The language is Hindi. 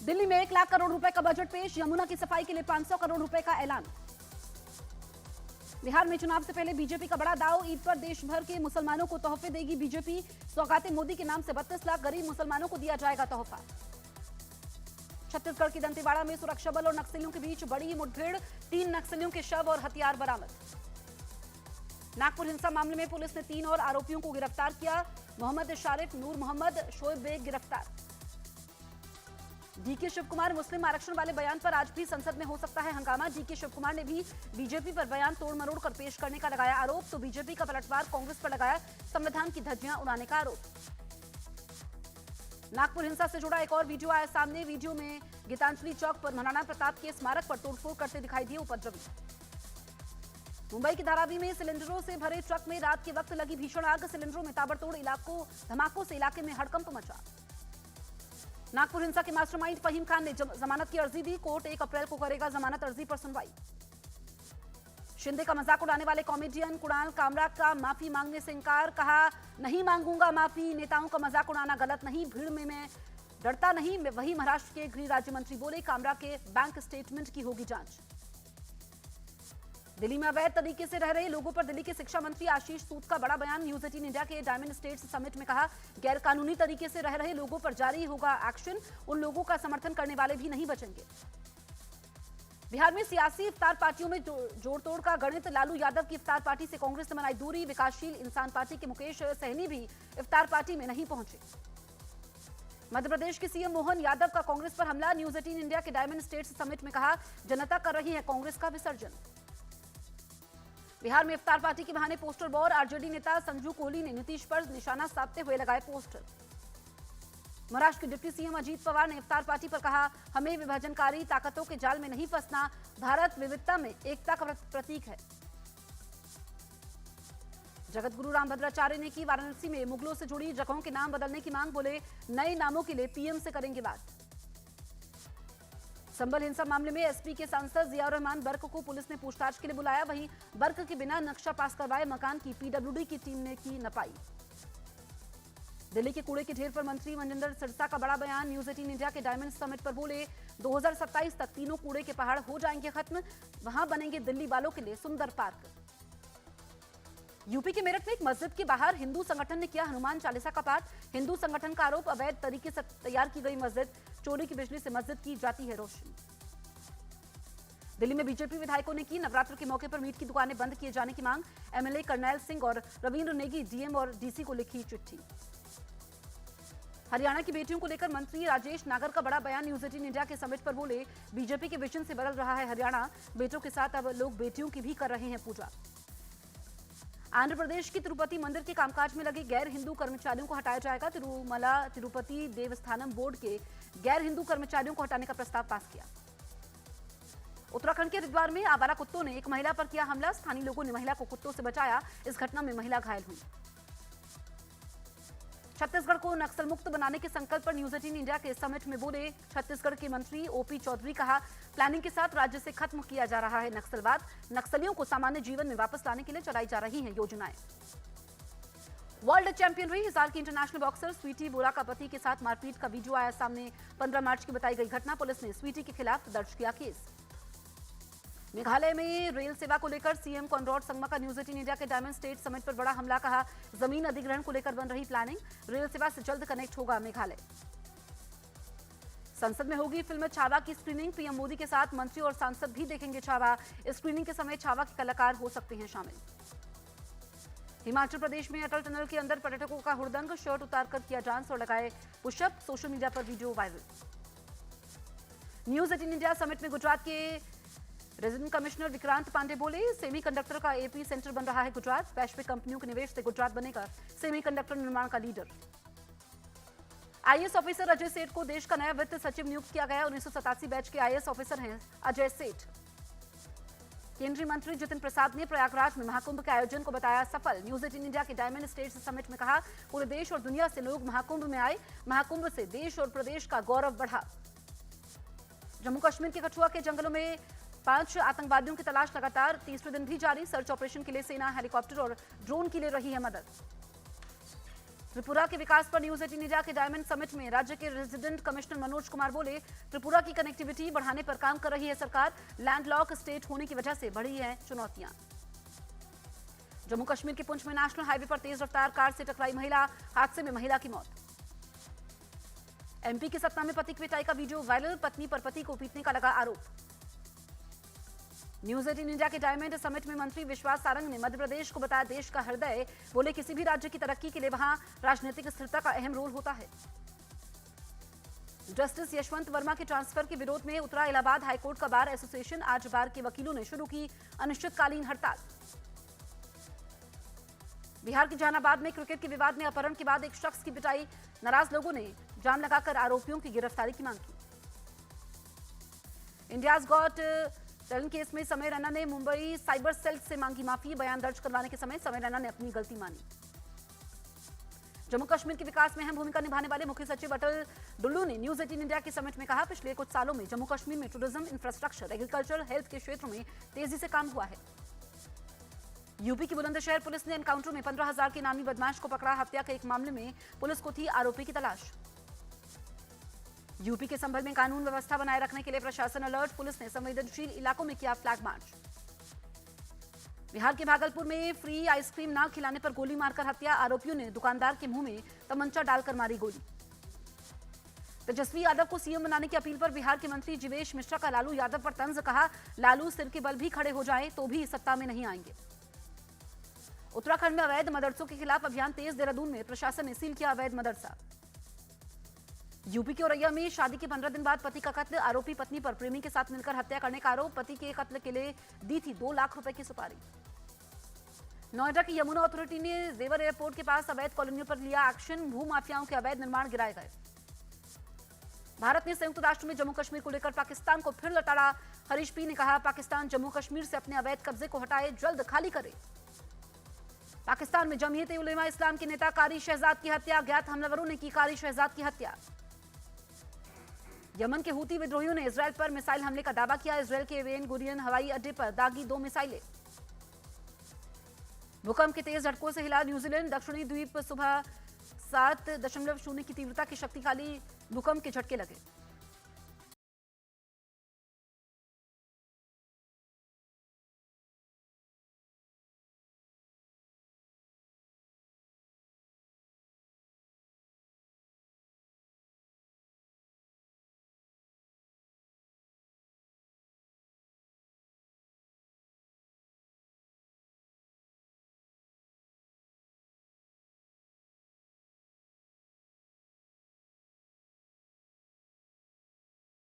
दिल्ली में 1 लाख करोड़ रुपए का बजट पेश, यमुना की सफाई के लिए 500 करोड़ रुपए का ऐलान। बिहार में चुनाव से पहले बीजेपी का बड़ा दाव, ईद पर देश भर के मुसलमानों को तोहफे देगी बीजेपी। सौगातें मोदी के नाम से 32 लाख गरीब मुसलमानों को दिया जाएगा तोहफा। छत्तीसगढ़ की दंतेवाड़ा में सुरक्षा बल और नक्सलियों के बीच बड़ी मुठभेड़, 3 नक्सलियों के शव और हथियार बरामद। नागपुर हिंसा मामले में पुलिस ने 3 और आरोपियों को गिरफ्तार किया। मोहम्मद शारिफ, नूर मोहम्मद, शोएब बेग गिरफ्तार। डीके शिवकुमार, मुस्लिम आरक्षण वाले बयान पर आज भी संसद में हो सकता है हंगामा। डीके शिवकुमार ने भी बीजेपी पर बयान तोड़ मरोड़ कर पेश करने का लगाया आरोप, तो बीजेपी का पलटवार कांग्रेस पर लगाया संविधान की धज्जियां उड़ाने का आरोप। नागपुर हिंसा से जुड़ा एक और वीडियो आया सामने। वीडियो में गीतांजलि चौक पर महाराणा प्रताप के स्मारक पर तोड़फोड़ करते दिखाई दिए उपद्रवी। मुंबई के धारावी में सिलेंडरों से भरे ट्रक में रात के वक्त लगी भीषण आग, सिलेंडरों में ताबड़तोड़ धमाकों से इलाके में हड़कंप मचा। नागपुर हिंसा के मास्टरमाइंड फहीम खान ने जमानत की अर्जी दी, कोर्ट 1 अप्रैल को करेगा जमानत अर्जी पर सुनवाई। शिंदे का मजाक उड़ाने वाले कॉमेडियन कुणाल कामरा का माफी मांगने से इंकार, कहा नहीं मांगूंगा माफी, नेताओं का मजाक उड़ाना गलत नहीं, भीड़ में मैं डरता नहीं। वही महाराष्ट्र के गृह राज्य मंत्री बोले, कामरा के बैंक स्टेटमेंट की होगी जांच। दिल्ली में अवैध तरीके से रह रहे लोगों पर दिल्ली के शिक्षा मंत्री आशीष सूद का बड़ा बयान। न्यूज 18 इंडिया के डायमंड स्टेट्स समिट में कहा, गैर कानूनी तरीके से रह रहे लोगों पर जारी होगा एक्शन, उन लोगों का समर्थन करने वाले भी नहीं बचेंगे। बिहार में सियासी इफ्तार पार्टियों में जोड़ तोड़ का गणित, लालू यादव की इफ्तार पार्टी से कांग्रेस ने बनाई दूरी। विकासशील इंसान पार्टी के मुकेश सहनी भी इफ्तार पार्टी में नहीं पहुंचे। मध्य प्रदेश के सीएम मोहन यादव का कांग्रेस पर हमला। न्यूज 18 इंडिया के डायमंड स्टेट्स समिट में कहा, जनता कर रही है कांग्रेस का विसर्जन। बिहार में इफ्तार पार्टी के बहाने पोस्टर वॉर, आरजेडी नेता संजू कोहली ने नीतीश पर निशाना साधते हुए लगाए पोस्टर। महाराष्ट्र के डिप्टी सीएम अजीत पवार ने इफ्तार पार्टी पर कहा, हमें विभाजनकारी ताकतों के जाल में नहीं फंसना, भारत विविधता में एकता का प्रतीक है। जगत गुरु रामभद्राचार्य ने की वाराणसी में मुगलों से जुड़ी जगहों के नाम बदलने की मांग, बोले नए नामों के लिए पीएम से करेंगे बात। संभल हिंसा मामले में एसपी के सांसद जियाउर रहमान बर्क को पुलिस ने पूछताछ के लिए बुलाया, वहीं बर्क के बिना नक्शा पास करवाए मकान की पीडब्ल्यूडी की टीम ने की नपाई। दिल्ली के कूड़े के ढेर पर मंत्री मनजिंदर सिरसा का बड़ा बयान। न्यूज 18 इंडिया के डायमंड समिट पर बोले, 2027 तक तीनों कूड़े के पहाड़ हो जाएंगे खत्म, वहां बनेंगे दिल्ली वालों के लिए सुंदर पार्क। यूपी के मेरठ में एक मस्जिद के बाहर हिंदू संगठन ने किया हनुमान चालीसा का पाठ। हिंदू संगठन का आरोप, अवैध तरीके से तैयार की गई मस्जिद, चोरी की बिजली से मस्जिद की जाती है रोशनी। दिल्ली में बीजेपी विधायकों ने की नवरात्र के मौके पर मीट की दुकानें बंद किए जाने की मांग। एमएलए करनैल सिंह और रविंद्र नेगी डीएम और डीसी को लिखी चिट्ठी। हरियाणा की बेटियों को लेकर मंत्री राजेश नागर का बड़ा बयान। न्यूज 18 इंडिया के समिट पर बोले, बीजेपी के विजन से बदल रहा है हरियाणा, बेटों के साथ अब लोग बेटियों की भी कर रहे हैं पूजा। आंध्र प्रदेश की तिरुपति मंदिर के कामकाज में लगे गैर हिंदू कर्मचारियों को हटाया जाएगा। तिरुमला तिरुपति देवस्थानम बोर्ड के गैर हिंदू कर्मचारियों को हटाने का प्रस्ताव पास किया। उत्तराखंड के हरिद्वार में आवारा कुत्तों ने एक महिला पर किया हमला, स्थानीय लोगों ने महिला को कुत्तों से बचाया, इस घटना में महिला घायल हुई। छत्तीसगढ़ को नक्सल मुक्त बनाने के संकल्प पर न्यूज 18 इंडिया के समिट में बोले छत्तीसगढ़ के मंत्री ओपी चौधरी, कहा प्लानिंग के साथ राज्य से खत्म किया जा रहा है नक्सलवाद, नक्सलियों को सामान्य जीवन में वापस लाने के लिए चलाई जा रही हैं योजनाएं। वर्ल्ड चैंपियन रही हिसार की इंटरनेशनल बॉक्सर स्वीटी बोरा का पति के साथ मारपीट का वीडियो आया सामने। 15 मार्च की बताई गई घटना, पुलिस ने स्वीटी के खिलाफ दर्ज किया केस। मेघालय में रेल सेवा को लेकर सीएम कॉनरॉड संगमा का न्यूज 18 इंडिया के डायमंड स्टेट समिट पर बड़ा हमला, कहा जमीन अधिग्रहण को लेकर बन रही प्लानिंग, रेल सेवा से जल्द कनेक्ट होगा मेघालय। संसद में होगी फिल्म छावा की स्क्रीनिंग, पीएम मोदी के साथ मंत्री और सांसद भी देखेंगे छावा। स्क्रीनिंग के समय छावा के कलाकार हो सकते हैं शामिल। हिमाचल प्रदेश में अटल टनल के अंदर पर्यटकों का हुड़दंग, शर्ट उतारकर किया डांस और लगाए पुशअप, सोशल मीडिया पर video viral. News 18 India summit में गुजरात के रेजिडेंट कमिश्नर विक्रांत पांडे बोले, सेमीकंडक्टर का एपी सेंटर बन रहा है गुजरात, वैश्विक कंपनियों के निवेश से गुजरात बनेगा सेमीकंडक्टर निर्माण का लीडर। आईएएस ऑफिसर अजय सेठ को देश का नया वित्त सचिव नियुक्त किया गया। 1987 बैच के आईएएस ऑफिसर हैं अजय सेठ। केंद्रीय मंत्री जितिन प्रसाद ने प्रयागराज में महाकुंभ के आयोजन को बताया सफल। न्यूज 18 इंडिया के डायमंड स्टेट्स समिट में कहा, पूरे देश और दुनिया से लोग महाकुंभ में आए, महाकुंभ से देश और प्रदेश का गौरव बढ़ा। जम्मू कश्मीर के कठुआ के जंगलों में 5 आतंकवादियों की तलाश लगातार, तीसरे दिन भी जारी। सर्च ऑपरेशन के लिए सेना हेलीकॉप्टर और ड्रोन की ले रही है मदद। त्रिपुरा के विकास पर न्यूज 18 इंडिया के डायमंड समिट में राज्य के रेजिडेंट कमिश्नर मनोज कुमार बोले, त्रिपुरा की कनेक्टिविटी बढ़ाने पर काम कर रही है सरकार। लैंडलॉक स्टेट होने की वजह से बढ़ी है चुनौतियां। जम्मू कश्मीर के पुंछ में नेशनल हाईवे पर तेज रफ्तार कार से टकराई महिला, हादसे में महिला की मौत। एमपी के सतना में पति की पिटाई का वीडियो वायरल, पत्नी पर पति को पीटने का लगा आरोप। न्यूज 18 इंडिया के डायमंड समिट में मंत्री विश्वास सारंग ने मध्य प्रदेश को बताया देश का हृदय। बोले, किसी भी राज्य की तरक्की के लिए वहां राजनीतिक स्थिरता का अहम रोल होता है। जस्टिस यशवंत वर्मा के ट्रांसफर के विरोध में उतरा इलाहाबाद हाईकोर्ट का बार एसोसिएशन। आज बार के वकीलों ने शुरू की अनिश्चितकालीन हड़ताल। बिहार के जहानाबाद में क्रिकेट के विवाद में अपहरण के बाद एक शख्स की पिटाई, नाराज लोगों ने जाम लगाकर आरोपियों की गिरफ्तारी की मांग की। इंडियाज गॉट टैलेंट केस में समय रैना ने मुंबई साइबर सेल से मांगी माफी। बयान दर्ज करवाने के समय रैना ने अपनी गलती मानी। जम्मू कश्मीर के विकास में अहम भूमिका निभाने वाले मुख्य सचिव अटल डुल्लू ने न्यूज 18 इंडिया के समिट में कहा, पिछले कुछ सालों में जम्मू कश्मीर में टूरिज्म, इंफ्रास्ट्रक्चर, एग्रीकल्चर, हेल्थ के क्षेत्रों में तेजी से काम हुआ है। यूपी की बुलंदशहर पुलिस ने एनकाउंटर में 15,000 के नामी बदमाश को पकड़ा। हत्या के एक मामले में पुलिस को थी आरोपी की तलाश। यूपी के संभल में कानून व्यवस्था बनाए रखने के लिए प्रशासन अलर्ट। पुलिस ने संवेदनशील इलाकों में किया फ्लैग मार्च। बिहार के भागलपुर में फ्री आइसक्रीम न खिलाने पर गोली मारकर हत्या। आरोपियों ने दुकानदार के मुंह में तमंचा डालकर मारी गोली। तेजस्वी यादव को सीएम बनाने की अपील पर बिहार के मंत्री जीवेश मिश्रा का लालू यादव पर तंज। कहा, लालू सिर के बल भी खड़े हो जाएं तो भी सत्ता में नहीं आएंगे। उत्तराखंड में अवैध मदरसों के खिलाफ अभियान तेज। देहरादून में प्रशासन ने सील किया अवैध मदरसा। यूपी के औरैया में शादी के 15 दिन बाद पति का कत्ल। आरोपी पत्नी पर प्रेमी के साथ मिलकर हत्या करने का आरोप। पति के कत्ल के लिए दी थी 2 लाख रुपए की सुपारी। नोएडा की यमुना अथॉरिटी ने जेवर एयरपोर्ट के पास अवैध कॉलोनियों पर लिया एक्शन। भू माफियाओं के अवैध निर्माण गिराए गए। भारत ने संयुक्त राष्ट्र में जम्मू कश्मीर को लेकर पाकिस्तान को फिर लताड़ा। हरीश पी ने कहा, पाकिस्तान जम्मू कश्मीर से अपने अवैध कब्जे को हटाए, जल्द खाली करे। पाकिस्तान में जमीयत उलेमा इस्लाम के नेता कारी शहजाद की हत्या। अज्ञात हमलावरों ने की कारी शहजाद की हत्या। यमन के हूती विद्रोहियों ने इजरायल पर मिसाइल हमले का दावा किया। इजरायल के बेन गुरियन हवाई अड्डे पर दागी 2 मिसाइलें। भूकंप के तेज झटकों से हिला न्यूजीलैंड। दक्षिणी द्वीप सुबह 7.0 की तीव्रता की शक्तिशाली भूकंप के झटके लगे।